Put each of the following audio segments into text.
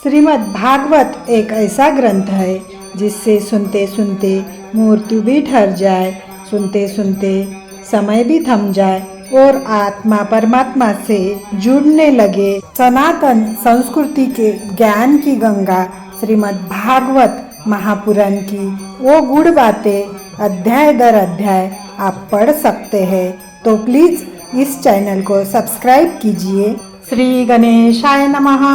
श्रीमद् भागवत एक ऐसा ग्रंथ है जिससे सुनते सुनते मृत्यु भी ठहर जाए, सुनते सुनते समय भी थम जाए और आत्मा परमात्मा से जुड़ने लगे। सनातन संस्कृति के ज्ञान की गंगा श्रीमद् भागवत महापुराण की वो गुड़ बातें अध्याय दर अध्याय आप पढ़ सकते हैं, तो प्लीज इस चैनल को सब्सक्राइब कीजिए। श्री गणेशाय नमः।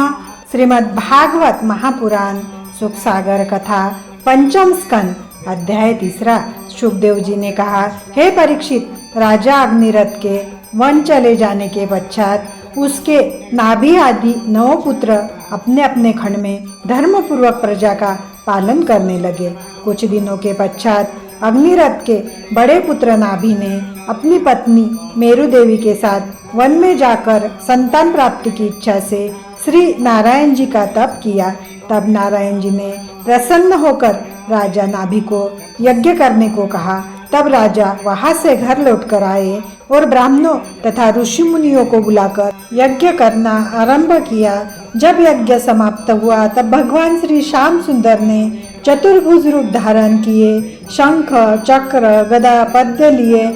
श्रीमद् भागवत महापुराण सुख सागर कथा पंचम स्कंद अध्याय 3। सुखदेव जी ने कहा, हे परीक्षित, राजा अग्निरथ के वन चले जाने के पश्चात उसके नाभि आदि 9 पुत्र अपने अपने खंड में धर्मपूर्वक प्रजा का पालन करने लगे। कुछ दिनों के पश्चात अग्निरथ के बड़े पुत्र नाभि ने अपनी पत्नी मेरु देवी के साथ वन में जाकर संतान प्राप्ति की इच्छा से श्री नारायण जी का तप किया। तब नारायण जी ने प्रसन्न होकर राजा नाभि को यज्ञ करने को कहा। तब राजा वहां से घर लौटकर आए और ब्राह्मणों तथा ऋषि मुनियों को बुलाकर यज्ञ करना आरंभ किया। जब यज्ञ समाप्त हुआ तब भगवान श्री श्याम सुंदर ने चतुर्भुज रूप धारण किए, शंख चक्र गदा पद्य लिए,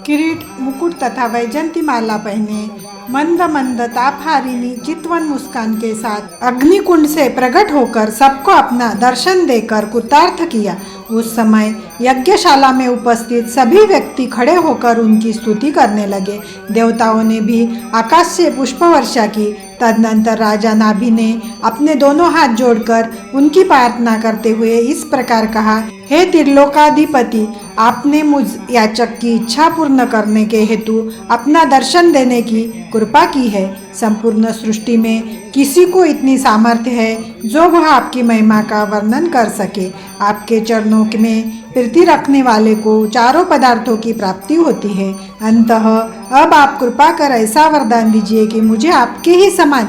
किरीट मुकुट तथा वैजंती माला पहने, मंद मंद तापहारिणी चितवन मुस्कान के साथ अग्निकुंड से प्रकट होकर सबको अपना दर्शन देकर कृतार्थ किया। उस समय यज्ञशाला में उपस्थित सभी व्यक्ति खड़े होकर उनकी स्तुति करने लगे। देवताओं ने भी आकाश से पुष्प वर्षा की। तदनंतर राजा नाभि ने अपने दोनों हाथ जोड़कर उनकी प्रार्थना करते हुए इस प्रकार कहा, हे त्रिलोकाधिपति, आपने मुझ याचक की इच्छा पूर्ण करने के हेतु अपना दर्शन देने की कृपा की है। संपूर्ण सृष्टि में किसी को इतनी सामर्थ्य है जो वह आपकी महिमा का वर्णन कर सके। आपके चरणों में प्रीति रखने वाले को चारों पदार्थों की प्राप्ति होती है। अंततः अब आप कृपा कर ऐसा वरदान दीजिए कि मुझे आपके ही समान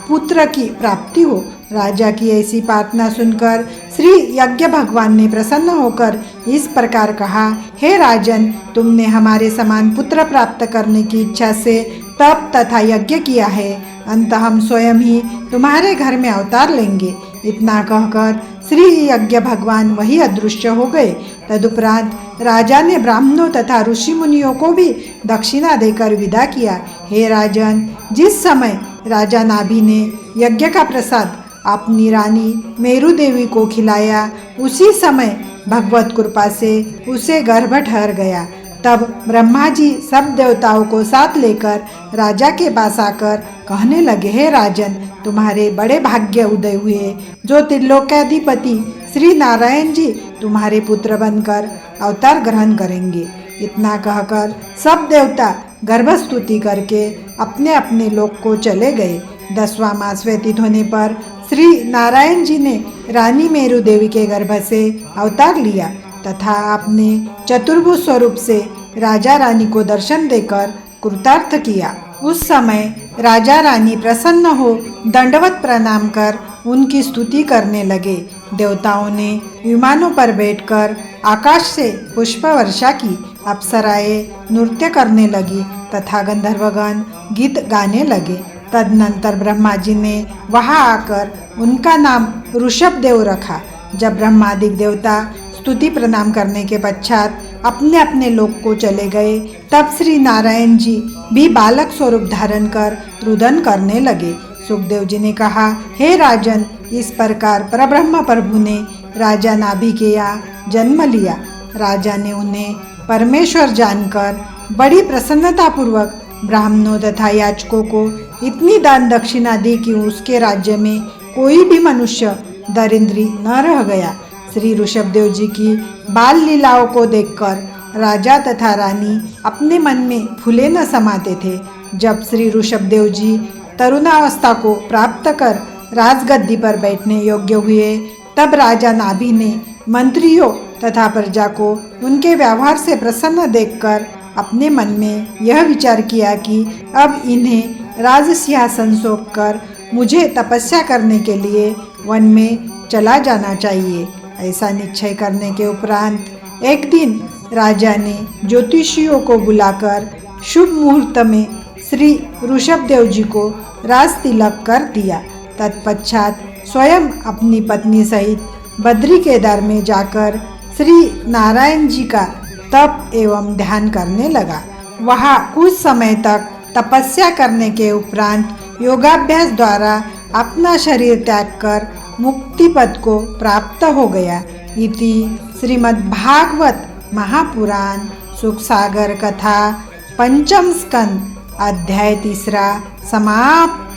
पुत्र की प्राप्ति हो। राजा की ऐसी प्रार्थना सुनकर श्री यज्ञ भगवान ने प्रसन्न होकर इस प्रकार कहा, हे राजन, तुमने हमारे समान पुत्र प्राप्त करने की इच्छा से तप तथा यज्ञ किया है। अंत हम स्वयं ही तुम्हारे घर में अवतार लेंगे। इतना कहकर श्री यज्ञ भगवान वही अदृश्य हो गए। तदुपरांत राजा ने ब्राह्मणों तथा ऋषि मुनियों को भी दक्षिणा देकर विदा किया। हे राजन, जिस समय राजा नाभि ने यज्ञ का प्रसाद अपनी रानी मेरु देवी को खिलाया, उसी समय भगवत कृपा से उसे गर्भ ठहर गया। तब ब्रह्मा जी सब देवताओं को साथ लेकर राजा के पास आकर कहने लगे, हे राजन, तुम्हारे बड़े भाग्य उदय हुए। जो त्रिलोकाधिपति श्री नारायण जी तुम्हारे पुत्र बनकर अवतार ग्रहण करेंगे। इतना कहकर सब देवता गर्भस्तुति करके अपने अपने लोक को चले गए। 10वां मास व्यतीत होने पर श्री नारायण जी ने रानी मेरु देवी के गर्भ से अवतार लिया तथा अपने चतुर्भुज स्वरूप से राजा रानी को दर्शन देकर कृतार्थ किया। उस समय राजा रानी प्रसन्न हो दंडवत प्रणाम कर उनकी स्तुति करने लगे। देवताओं ने विमानों पर बैठकर आकाश से पुष्प वर्षा की। अप्सराएं नृत्य करने लगी तथा गंधर्वगण गीत गाने लगे। तदनंतर ब्रह्मा जी ने वहां आकर उनका नाम ऋषभदेव रखा। जब ब्रह्मादिक देवता स्तुति प्रणाम करने के पश्चात अपने अपने लोक को चले गए, तब श्री नारायण जी भी बालक स्वरूप धारण कर रुदन करने लगे। सुखदेव जी ने कहा, हे राजन, इस प्रकार परब्रह्म प्रभु ने राजा नाभि के यहाँ जन्म लिया। राजा ने उन्हें परमेश्वर जानकर बड़ी प्रसन्नता पूर्वक ब्राह्मणों तथा याचकों को इतनी दान दक्षिणा दी कि उसके राज्य में कोई भी मनुष्य दरिद्री न रह गया। श्री ऋषभदेव जी की बाल लीलाओं को देखकर राजा तथा रानी अपने मन में फूले न समाते थे। जब श्री ऋषभदेव जी तरुणावस्था को प्राप्त कर राजगद्दी पर बैठने योग्य हुए, तब राजा नाभि ने मंत्रियों तथा प्रजा को उनके व्यवहार से प्रसन्न देखकर अपने मन में यह विचार किया कि अब इन्हें राज सिंहासन सौंप कर मुझे तपस्या करने के लिए वन में चला जाना चाहिए। ऐसा निश्चय करने के उपरांत एक दिन राजा ने ज्योतिषियों को बुलाकर शुभ मुहूर्त में श्री ऋषभदेव जी को राज तिलक कर दिया। तत्पश्चात स्वयं अपनी पत्नी सहित बद्री केदार में जाकर श्री नारायण जी का तप एवं ध्यान करने लगा। वहाँ कुछ समय तक तपस्या करने के उपरांत योगाभ्यास द्वारा अपना शरीर त्याग कर मुक्ति पद को प्राप्त हो गया। इति श्रीमद्भागवत महापुराण सुखसागर कथा पंचम स्कंद अध्याय 3 समाप्त।